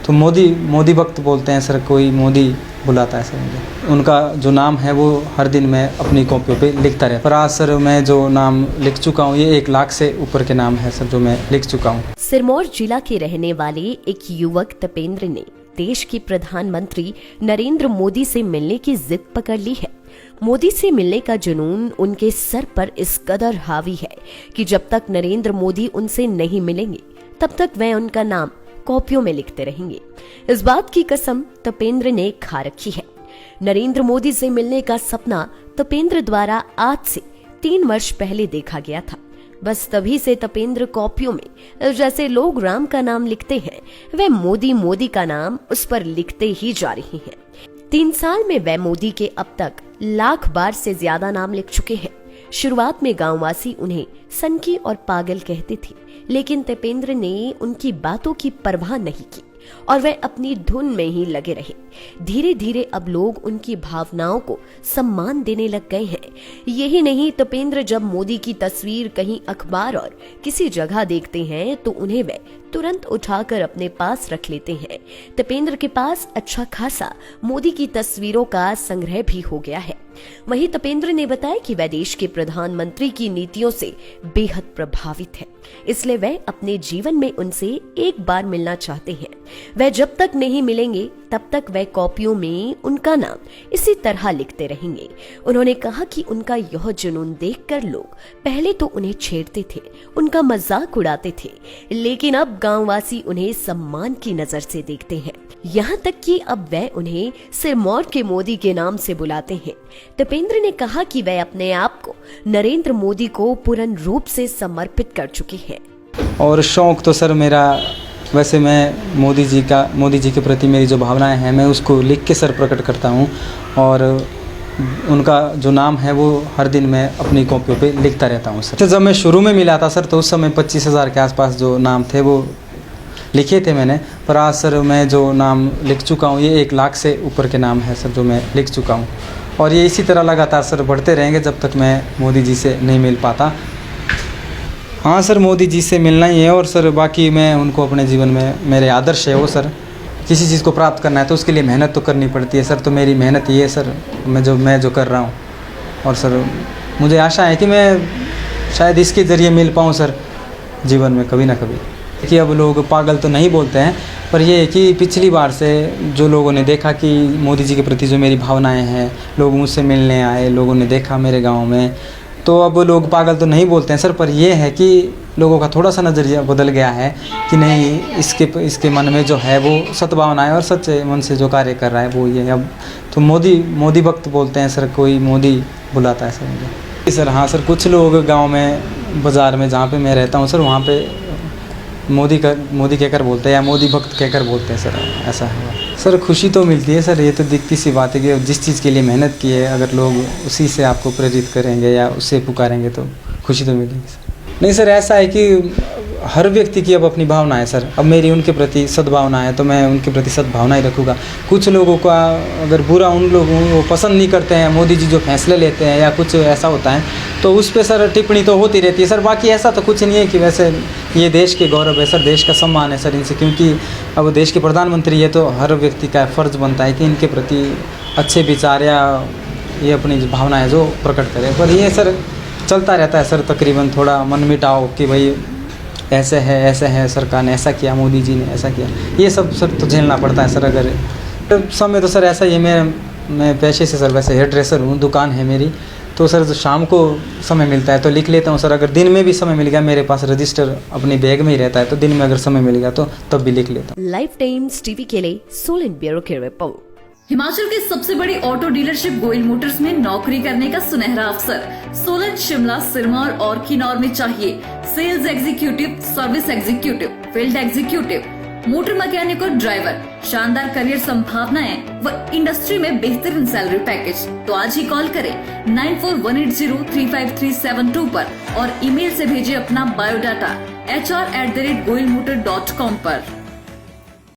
तो मोदी भक्त बोलते हैं सर, कोई मोदी बुलाता है सर मुझे। उनका जो नाम है वो हर दिन मैं अपनी कॉपियों पे लिखता रहता। पर आज सर मैं जो नाम लिख चुका हूँ ये 1 लाख से ऊपर के नाम है सर जो मैं लिख चुका हूँ। सिरमौर जिला के रहने वाले एक युवक तपेंद्र ने देश के प्रधानमंत्री नरेंद्र मोदी से मिलने की जिद पकड़ ली है। मोदी से मिलने का जुनून उनके सर पर इस कदर हावी है कि जब तक नरेंद्र मोदी उनसे नहीं मिलेंगे तब तक वह उनका नाम कॉपियों में लिखते रहेंगे। इस बात की कसम तपेंद्र ने खा रखी है। नरेंद्र मोदी से मिलने का सपना तपेंद्र द्वारा आज से 3 वर्ष पहले देखा गया था। बस तभी से तपेंद्र कॉपियों में जैसे लोग राम का नाम लिखते हैं वह मोदी का नाम उस पर लिखते ही जा रही हैं। 3 साल में वह मोदी के अब तक 1 लाख बार से ज्यादा नाम लिख चुके हैं। शुरुआत में गांववासी उन्हें सनकी और पागल कहते थे, लेकिन तपेंद्र ने उनकी बातों की परवाह नहीं की और वह अपनी धुन में ही लगे रहे। धीरे धीरे अब लोग उनकी भावनाओं को सम्मान देने लग गए हैं। यही नहीं, तपेंद्र जब मोदी की तस्वीर कहीं अखबार और किसी जगह देखते हैं तो उन्हें वह तुरंत उठाकर अपने पास रख लेते हैं। तपेंद्र के पास अच्छा खासा मोदी की तस्वीरों का संग्रह भी हो गया है। वहीं तपेंद्र ने बताया कि वह देश के प्रधानमंत्री की नीतियों से बेहद प्रभावित है, इसलिए वह अपने जीवन में उनसे एक बार मिलना चाहते हैं। वह जब तक नहीं मिलेंगे तब तक वह कॉपियों में उनका नाम इसी तरह लिखते रहेंगे। उन्होंने कहा कि उनका यह जुनून देखकर लोग पहले तो उन्हें छेड़ते थे, उनका मजाक उड़ाते थे, लेकिन अब गांववासी उन्हें सम्मान की नजर से देखते हैं। यहाँ तक कि अब वह उन्हें सिरमौर के मोदी के नाम से बुलाते हैं। तपेंद्र ने कहा कि वह अपने आप को नरेंद्र मोदी को पूर्ण रूप से समर्पित कर चुके हैं। और शौक तो सर मेरा, वैसे मैं मोदी जी के प्रति मेरी जो भावनाएं हैं मैं उसको लिख के सर प्रकट करता हूँ और उनका जो नाम है वो हर दिन मैं अपनी कॉपियों पे लिखता रहता हूँ सर। तो जब मैं शुरू में मिला था सर तो उस समय 25,000 के आसपास जो नाम थे वो लिखे थे मैंने। पर आज सर मैं जो नाम लिख चुका हूँ ये 1 लाख से ऊपर के नाम है सर जो मैं लिख चुका हूँ और ये इसी तरह लगातार सर बढ़ते रहेंगे जब तक मैं मोदी जी से नहीं मिल पाता। हाँ सर, मोदी जी से मिलना ही है और सर बाकी मैं उनको अपने जीवन में मेरे आदर्श है वो सर। किसी चीज़ को प्राप्त करना है तो उसके लिए मेहनत तो करनी पड़ती है सर, तो मेरी मेहनत ये है सर मैं जो कर रहा हूँ। और सर मुझे आशा है कि मैं शायद इसके ज़रिए मिल पाऊँ सर जीवन में कभी ना कभी। कि अब लोग पागल तो नहीं बोलते हैं, पर ये है कि पिछली बार से जो लोगों ने देखा कि मोदी जी के प्रति जो मेरी भावनाएं हैं, लोग मुझसे मिलने आए, लोगों ने देखा मेरे गांव में, तो अब लोग पागल तो नहीं बोलते हैं सर। पर ये है कि लोगों का थोड़ा सा नज़रिया बदल गया है कि नहीं, इसके मन में जो है वो सद्भावना है और सच्चे मन से जो कार्य कर रहा है वो ये है। अब तो मोदी भक्त बोलते हैं सर, कोई मोदी बुलाता है सर मुझे। सर हाँ सर, कुछ लोग गाँव में बाज़ार में जहाँ पे मैं रहता हूँ सर वहाँ पे मोदी कहकर बोलते हैं या मोदी भक्त कहकर बोलते हैं सर, ऐसा है सर। खुशी तो मिलती है सर, ये तो दिखती सी बात है कि जिस चीज़ के लिए मेहनत की है अगर लोग उसी से आपको प्रेरित करेंगे या उससे पुकारेंगे तो खुशी तो मिलेगी सर। नहीं सर, ऐसा है कि हर व्यक्ति की अब अपनी भावना है सर। अब मेरी उनके प्रति सद्भावना है तो मैं उनके प्रति सद्भावना ही रखूँगा। कुछ लोगों का अगर बुरा, उन लोगों वो पसंद नहीं करते हैं मोदी जी जो फैसले लेते हैं या कुछ ऐसा होता है तो उस पर सर टिप्पणी तो होती रहती है सर। बाकी ऐसा तो कुछ नहीं है कि वैसे ये देश के गौरव है सर, देश का सम्मान है सर इनसे, क्योंकि अब देश के प्रधानमंत्री ये तो हर व्यक्ति का फ़र्ज़ बनता है कि इनके प्रति अच्छे विचार या ये अपनी जो भावना है जो प्रकट करें। पर ये सर चलता रहता है सर, तकरीबन थोड़ा मन मिटाओ कि भाई ऐसे है, सरकार ने ऐसा किया, मोदी जी ने ऐसा किया, ये सब सर तो झेलना पड़ता है सर। अगर तो समय तो सर ऐसा ही है, मैं पेशे से सर वैसे हेयर ड्रेसर हूँ, दुकान है मेरी, तो सर जो शाम को समय मिलता है तो लिख लेता हूँ सर। अगर दिन में भी समय मिल गया, मेरे पास रजिस्टर अपनी बैग में ही रहता है, तो दिन में अगर समय मिल गया तो तब भी लिख लेता हूँ। लाइफ टाइम्स टीवी के लिए सोलन ब्यूरो की रिपोर्ट। हिमाचल की सबसे बड़ी ऑटो डीलरशिप गोयल मोटर्स में नौकरी करने का सुनहरा अवसर सोलन, शिमला, सिरमौर और किन्नौर में चाहिए sales executive, service executive, field executive, motor mechanic और ड्राइवर। शानदार करियर संभावनाएं व इंडस्ट्री में बेहतरीन सैलरी पैकेज। तो आज ही कॉल करें 9418035372 पर और ईमेल से भेजिए अपना बायोडाटा hr@goilmotor.com पर।